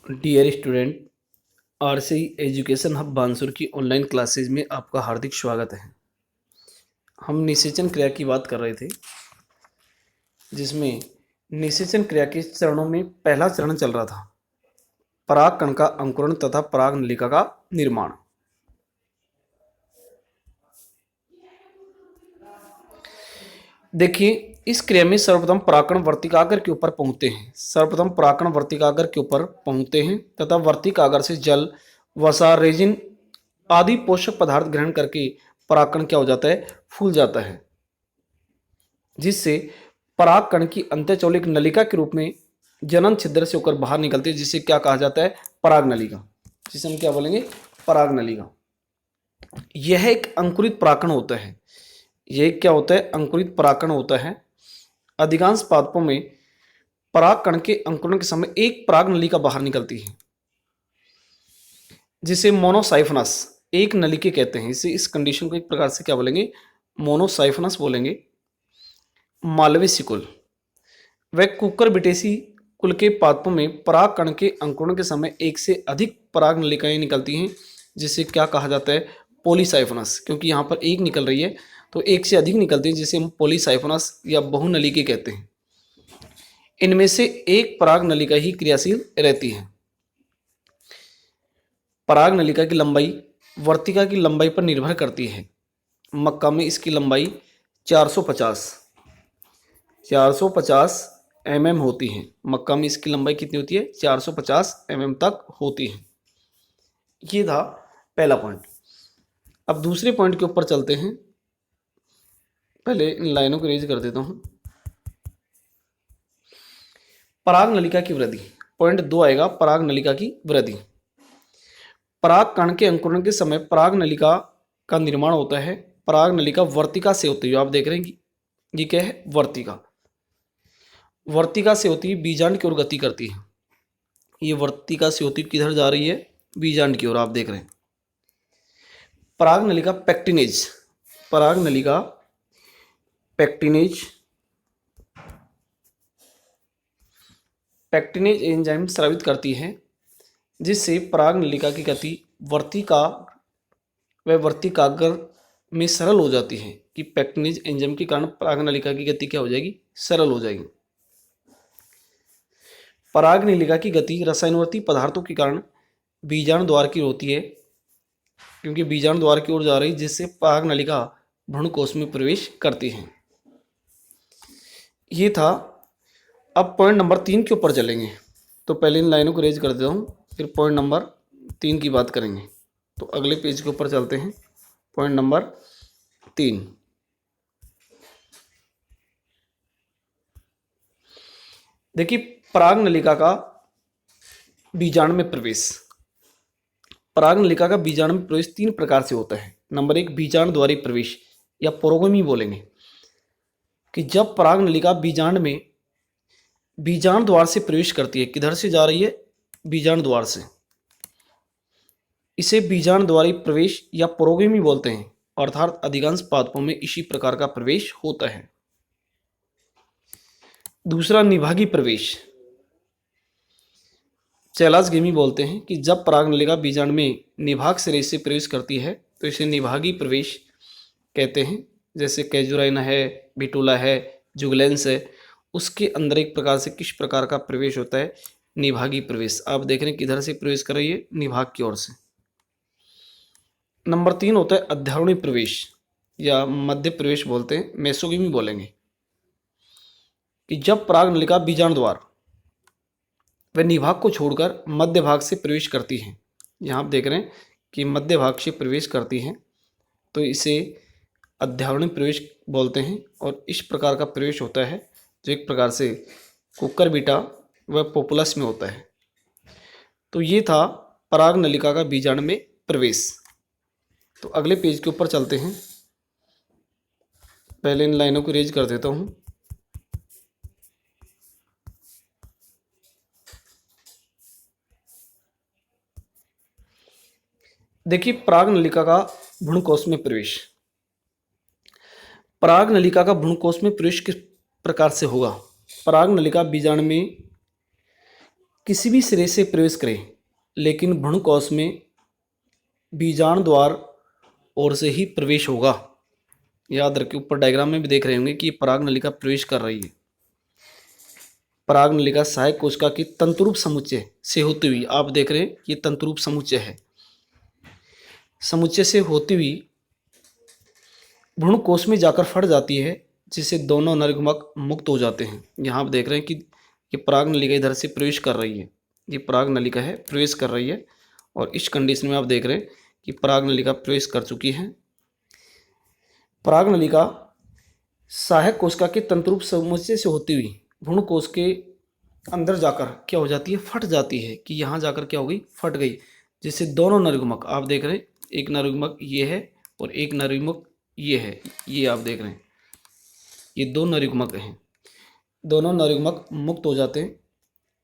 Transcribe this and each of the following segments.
Dear student, RCE education hub Bansur की online classes में आपका हार्दिक स्वागत है। हम निषेचन क्रिया की बात कर रहे थे, जिसमें निषेचन क्रिया के चरणों में पहला चरण चल रहा था पराग कण का अंकुरण तथा पराग नलिका का निर्माण। देखिए, इस क्रिया में सर्वप्रथम परागकण वर्तिकाग्र के ऊपर पहुंचते हैं तथा वर्तिकाग्र से जल, वसा, रेजिन आदि पोषक पदार्थ ग्रहण करके परागकण क्या हो जाता है, फूल जाता है, जिससे परागकण की अंत्यचौलिक नलिका के रूप में जनन छिद्र से होकर बाहर निकलती है, जिसे क्या कहा जाता है, पराग नलिका, जिसे हम क्या बोलेंगे, पराग नलिका। यह एक अंकुरित परागकण होता है। यह क्या होता है, अंकुरित परागकण होता है। अधिकांश पादपों में परागकण के अंकुरण के समय एक पराग नलिका बाहर निकलती है, जिसे मोनोसाइफनस एक नलिके कहते हैं। इस कंडीशन को एक प्रकार से क्या बोलेंगे, मोनोसाइफनस बोलेंगे। मालवीय कुल व कुकर बिटेसी कुल के पादपों में पराग कण के अंकुरण के समय एक से अधिक पराग नलिकाएं निकलती हैं, जिसे क्या कहा जाता है, पॉलीसाइफनस। क्योंकि यहाँ पर एक निकल रही है तो एक से अधिक निकलती है, जिसे हम पॉलीसाइफनस या बहुनलिके कहते हैं। इनमें से एक पराग नलिका ही क्रियाशील रहती है। पराग नलिका की लंबाई वर्तिका की लंबाई पर निर्भर करती है। मक्का में इसकी लंबाई 450 mm होती है। मक्का में इसकी लंबाई कितनी होती है, 450 mm तक होती है। ये था पहला पॉइंट। अब दूसरे पॉइंट के ऊपर चलते हैं। पहले इन लाइनों को रेज कर देता हूं। पराग नलिका की वृद्धि, पॉइंट 2 आएगा, पराग नलिका की वृद्धि। पराग कण के अंकुरण के समय पराग नलिका का निर्माण होता है। पराग नलिका वर्तिका से होती है। आप देख रहे हैं कि ये क्या है, वर्तिका। वर्तिका से होती है, बीजांड की ओर गति करती है। ये वर्तिका से होती किधर जा रही है, बीजांड की ओर। आप देख रहे हैं। पराग नलिका पैक्टिनेज, पराग नलिका पैक्टिनेज पैक्टिनेज एंजाइम स्रावित करती है, जिससे पराग नलिका की गति वर्तिका व वर्तिकाग्र में सरल हो जाती है। कि पैक्टिनेज एंजाइम के कारण पराग नलिका की गति क्या हो जाएगी, सरल हो जाएगी। पराग नलिका की गति रसायनवर्ती पदार्थों के कारण बीजाणु द्वार की होती है, क्योंकि बीजाणु द्वार की ओर जा रही, जिससे पराग नलिका भ्रूणकोश में प्रवेश करती है। ये था। अब पॉइंट नंबर 3 के ऊपर चलेंगे। तो पहले इन लाइनों को रेज कर देता हूँ, फिर पॉइंट नंबर 3 की बात करेंगे। तो अगले पेज के ऊपर चलते हैं। पॉइंट नंबर 3, देखिए, पराग नलिका का बीजाणु में प्रवेश। पराग नलिका का बीजाणु में प्रवेश 3 प्रकार से होता है। नंबर 1, बीजाणु द्वारी प्रवेश या पुरोगमी बोलेंगे। कि जब पराग नलिका बीजाणु द्वार से प्रवेश करती है, किधर से जा रही है, बीजाणु द्वार से, इसे बीजाणु द्वारी प्रवेश या पुरोगमी बोलते हैं। अर्थात अधिकांश पादपों में इसी प्रकार का प्रवेश होता है। दूसरा, निभागी प्रवेश, चैलासगेमी बोलते हैं। कि जब पराग नलिका बीजाणु में निभाग सिरे से प्रवेश करती है तो इसे निभागी प्रवेश कहते हैं। जैसे कैजुराइना है, बिटूला है, जुगलेंस है, उसके अंदर एक प्रकार से किस प्रकार का प्रवेश होता है, निभागी प्रवेश। आप देख रहे हैं किधर से प्रवेश कर रही है, निभाग की ओर से। नंबर 3 होता है अध्यारोणी प्रवेश या मध्य प्रवेश बोलते हैं, मेसोगेमी बोलेंगे। कि जब पराग नलिका बीजाणु द्वार व निभाग को छोड़कर मध्य भाग से प्रवेश करती है, यहाँ आप देख रहे हैं कि मध्य भाग से प्रवेश करती है, तो इसे अध्यारोणी प्रवेश बोलते हैं। और इस प्रकार का प्रवेश होता है जो एक प्रकार से कुकुरबिटा व पोपुलस में होता है। तो ये था पराग नलिका का बीजाणु में प्रवेश। तो अगले पेज के ऊपर चलते हैं। पहले इन लाइनों को रेज कर देता हूँ। देखिए, पराग नलिका का भ्रूणकोश में प्रवेश। पराग नलिका का भ्रूणकोश में प्रवेश किस प्रकार से होगा। पराग नलिका बीजाणु में किसी भी सिरे से प्रवेश करें, लेकिन भ्रूणकोश में बीजांड द्वार ओर से ही प्रवेश होगा। याद रखिए, ऊपर डायग्राम में भी देख रहे होंगे कि पराग नलिका प्रवेश कर रही है। पराग नलिका सहायक कोशिका की तंतुरूप समुच्चय से होती हुई, आप देख रहे हैं ये तंतुरूप समुच्चय है, समुच्चय से होती हुई भ्रूणकोश में जाकर फट जाती है, जिससे दोनों नरयुग्मक मुक्त हो जाते हैं। यहाँ आप देख रहे हैं कि ये पराग नलिका इधर से प्रवेश कर रही है, ये पराग नलिका है, प्रवेश कर रही है, और इस कंडीशन में आप देख रहे हैं कि पराग नलिका प्रवेश कर चुकी है। पराग नलिका सहायक कोशिका के तंतुरूप समुच्चय से होती हुई भ्रूणकोश के अंदर जाकर क्या हो जाती है, फट जाती है, कि यहाँ जाकर क्या हो गई, फट गई, जिससे दोनों नरयुग्मक, आप देख रहे हैं एक नरयुग्मक ये है और एक नरयुग्मक ये है, ये आप देख रहे हैं ये दो नरयुग्मक हैं, दोनों नरयुग्मक मुक्त हो जाते हैं।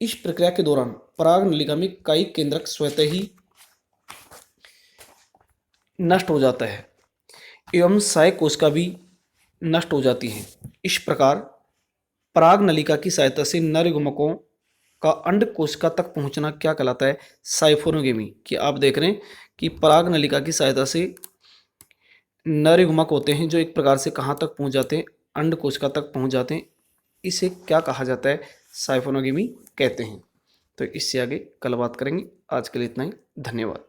इस प्रक्रिया के दौरान पराग नलिका में कई केंद्रक स्वतः ही नष्ट हो जाता है एवं सहायक कोशिका भी नष्ट हो जाती है। इस प्रकार पराग नलिका की सहायता से नरयुग्मकों का अंड कोशिका तक पहुंचना क्या कहलाता है, साइफोनोगेमी। कि आप देख रहे हैं कि पराग नलिका की सहायता से नरयुग्मक होते हैं जो एक प्रकार से कहाँ तक पहुंच जाते हैं, अंड कोशिका तक पहुंच जाते हैं। इसे क्या कहा जाता है, साइफोनोगेमी कहते हैं। तो इससे आगे कल बात करेंगे। आज के लिए इतना ही, धन्यवाद।